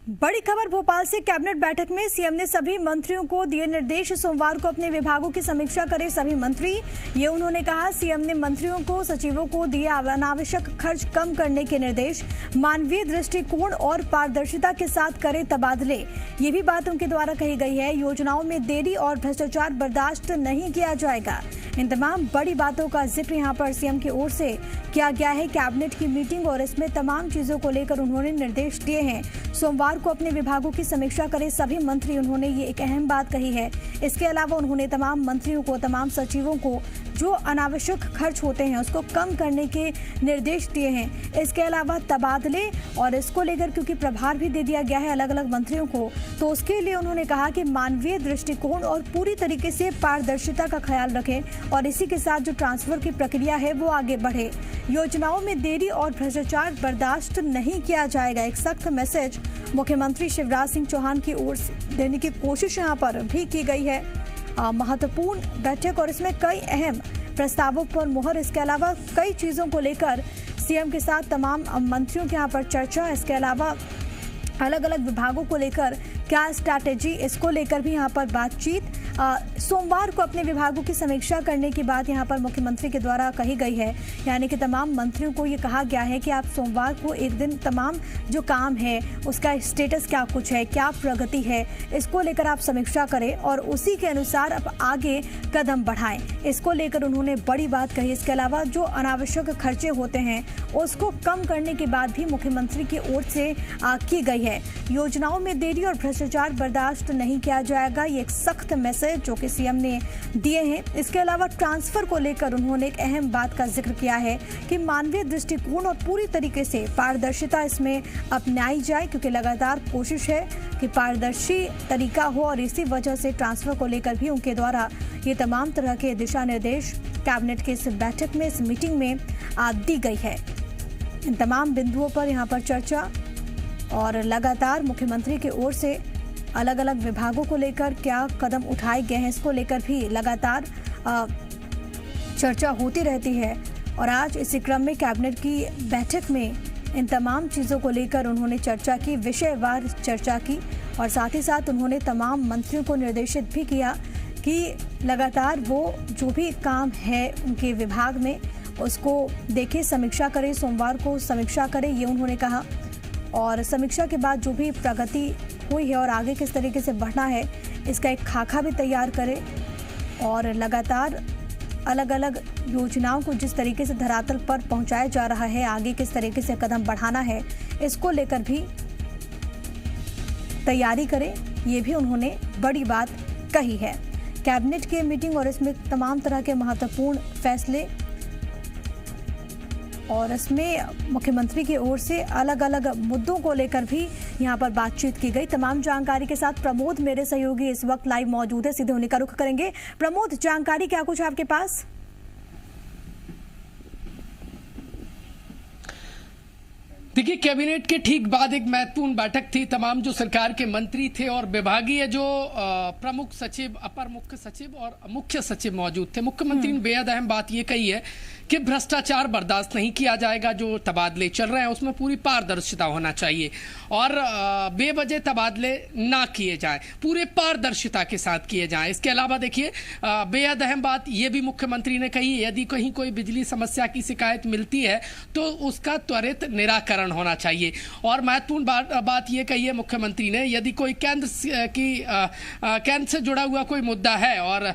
बड़ी खबर भोपाल से। कैबिनेट बैठक में सीएम ने सभी मंत्रियों को दिए निर्देश, सोमवार को अपने विभागों की समीक्षा करें सभी मंत्री। ये उन्होंने कहा। सीएम ने मंत्रियों को, सचिवों को दिए अनावश्यक खर्च कम करने के निर्देश, मानवीय दृष्टिकोण और पारदर्शिता के साथ करें तबादले। ये भी बात उनके द्वारा कही गई है। योजनाओं में देरी और भ्रष्टाचार बर्दाश्त नहीं किया जाएगा। इन तमाम बड़ी बातों का जिक्र यहाँ पर सीएम की ओर से किया गया है। कैबिनेट की मीटिंग और इसमें तमाम चीजों को लेकर उन्होंने निर्देश दिए हैं। सोमवार को अपने विभागों की समीक्षा करें सभी मंत्री, उन्होंने ये एक अहम बात कही है। इसके अलावा उन्होंने तमाम मंत्रियों को, तमाम सचिवों को जो अनावश्यक खर्च होते हैं उसको कम करने के निर्देश दिए हैं। इसके अलावा तबादले और इसको लेकर क्योंकि प्रभार भी दे दिया गया है अलग अलग मंत्रियों को, तो उसके लिए उन्होंने कहा कि मानवीय दृष्टिकोण और पूरी तरीके से पारदर्शिता का ख्याल रखें और इसी के साथ जो ट्रांसफर की प्रक्रिया है वो आगे बढ़े। योजनाओं में देरी और भ्रष्टाचार बर्दाश्त नहीं किया जाएगा। एक सख्त मैसेज मुख्यमंत्री शिवराज सिंह चौहान की ओर से देने की कोशिश यहाँ पर भी की गई है। महत्वपूर्ण बैठक और इसमें कई अहम प्रस्तावों पर मुहर। इसके अलावा कई चीजों को लेकर सीएम के साथ तमाम मंत्रियों के यहाँ पर चर्चा। इसके अलावा अलग अलग विभागों को लेकर क्या स्ट्रैटेजी, इसको लेकर भी यहाँ पर बातचीत। सोमवार को अपने विभागों की समीक्षा करने की बात यहाँ पर मुख्यमंत्री के द्वारा कही गई है। यानी कि तमाम मंत्रियों को ये कहा गया है कि आप सोमवार को एक दिन तमाम जो काम है उसका स्टेटस क्या कुछ है, क्या प्रगति है, इसको लेकर आप समीक्षा करें और उसी के अनुसार अब आगे कदम बढ़ाएं। इसको लेकर उन्होंने बड़ी बात कही। इसके अलावा जो अनावश्यक खर्चे होते हैं उसको कम करने की बात भी मुख्यमंत्री की ओर से की गई है। योजनाओं में देरी और भ्रष्टाचार बर्दाश्त नहीं किया जाएगा, ये एक सख्त मैसेज जो कि सीएम ने दिए हैं। इसके अलावा ट्रांसफर को लेकर उन्होंने एक अहम बात का जिक्र किया है कि मानवीय दृष्टिकोण और पूरी तरीके से पारदर्शिता इसमें अपनाई जाए, क्योंकि लगातार कोशिश है कि पारदर्शी तरीका हो और इसी वजह से ट्रांसफर को लेकर भी उनके द्वारा ये तमाम तरह के दिशा निर्देश कैबिनेट के इस बैठक में, इस मीटिंग में दी गई है। इन तमाम बिंदुओं पर यहाँ पर चर्चा और लगातार मुख्यमंत्री की ओर से अलग अलग विभागों को लेकर क्या कदम उठाए गए हैं, इसको लेकर भी लगातार चर्चा होती रहती है। और आज इसी क्रम में कैबिनेट की बैठक में इन तमाम चीज़ों को लेकर उन्होंने चर्चा की, विषयवार चर्चा की और साथ ही साथ उन्होंने तमाम मंत्रियों को निर्देशित भी किया कि लगातार वो जो भी काम है उनके विभाग में उसको देखें, समीक्षा करें, सोमवार को समीक्षा करें, ये उन्होंने कहा। और समीक्षा के बाद जो भी प्रगति हुई है और आगे किस तरीके से बढ़ना है इसका एक खाका भी तैयार करें और लगातार अलग अलग योजनाओं को जिस तरीके से धरातल पर पहुंचाया जा रहा है, आगे किस तरीके से कदम बढ़ाना है, इसको लेकर भी तैयारी करें, ये भी उन्होंने बड़ी बात कही है। कैबिनेट की मीटिंग और इसमें तमाम तरह के महत्वपूर्ण फैसले और इसमें मुख्यमंत्री की ओर से अलग अलग मुद्दों को लेकर भी यहां पर बातचीत की गई। तमाम जानकारी के साथ प्रमोद मेरे सहयोगी इस वक्त लाइव मौजूद है, सीधे उन्हीं का रुख करेंगे। प्रमोद, जानकारी क्या कुछ है आपके पास? देखिए, कैबिनेट के ठीक बाद एक महत्वपूर्ण बैठक थी। तमाम जो सरकार के मंत्री थे और विभागीय जो प्रमुख सचिव, अपर मुख्य सचिव और मुख्य सचिव मौजूद थे। मुख्यमंत्री ने बेहद अहम बात ये कही है कि भ्रष्टाचार बर्दाश्त नहीं किया जाएगा। जो तबादले चल रहे हैं उसमें पूरी पारदर्शिता होना चाहिए और बेवजह तबादले ना किए जाएं, पूरे पारदर्शिता के साथ किए जाएं। इसके अलावा देखिए, बेहद अहम बात ये भी मुख्यमंत्री ने कही, यदि कहीं कोई बिजली समस्या की शिकायत मिलती है तो उसका त्वरित निराकरण होना चाहिए। और महत्वपूर्ण बात ये कही है मुख्यमंत्री ने, यदि कोई केंद्र से जुड़ा हुआ कोई मुद्दा है और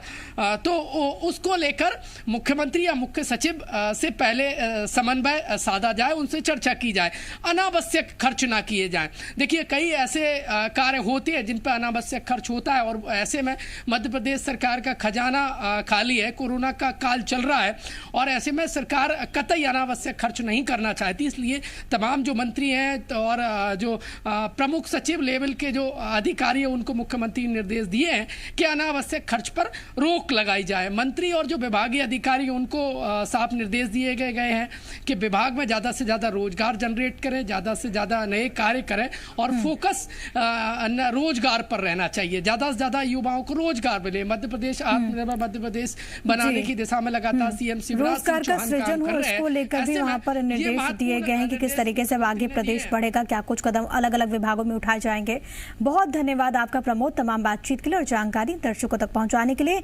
तो उसको लेकर मुख्यमंत्री या मुख्य सचिव से पहले समन्वय साधा जाए, उनसे चर्चा की जाए, अनावश्यक खर्च ना किए जाएं। देखिए, कई ऐसे कार्य होते हैं जिन पर अनावश्यक खर्च होता है और ऐसे में मध्य प्रदेश सरकार का खजाना खाली है, कोरोना का काल चल रहा है और ऐसे में सरकार कतई अनावश्यक खर्च नहीं करना चाहती। इसलिए तमाम जो मंत्री हैं और जो प्रमुख सचिव लेवल के जो अधिकारी हैं उनको मुख्यमंत्री ने निर्देश दिए हैं कि अनावश्यक खर्च पर रोक लगाई जाए। मंत्री और जो विभागीय अधिकारी उनको साफ निर्देश दिए गए हैं कि विभाग में ज़्यादा से ज़्यादा रोजगार जनरेट करें, ज़्यादा से ज़्यादा नए कार्य करें और फोकस रोजगार पर रहना चाहिए। ज़्यादा से ज़्यादा युवाओं को रोजगार मिले। मध्य प्रदेश आत्मनिर्भर मध्य प्रदेश बनाने की दिशा में लगातार सीएम शिवराज सिंह चौहान काम कर रहे हैं। उसको लेकर भी वहाँ पर निर्देश दिए गए हैं कि किस तरीके से अब आगे प्रदेश बढ़ेगा, क्या कुछ कदम अलग अलग विभागों में उठाए जाएंगे। बहुत धन्यवाद आपका प्रमोद, तमाम बातचीत के लिए और जानकारी दर्शकों तक पहुंचाने के लिए।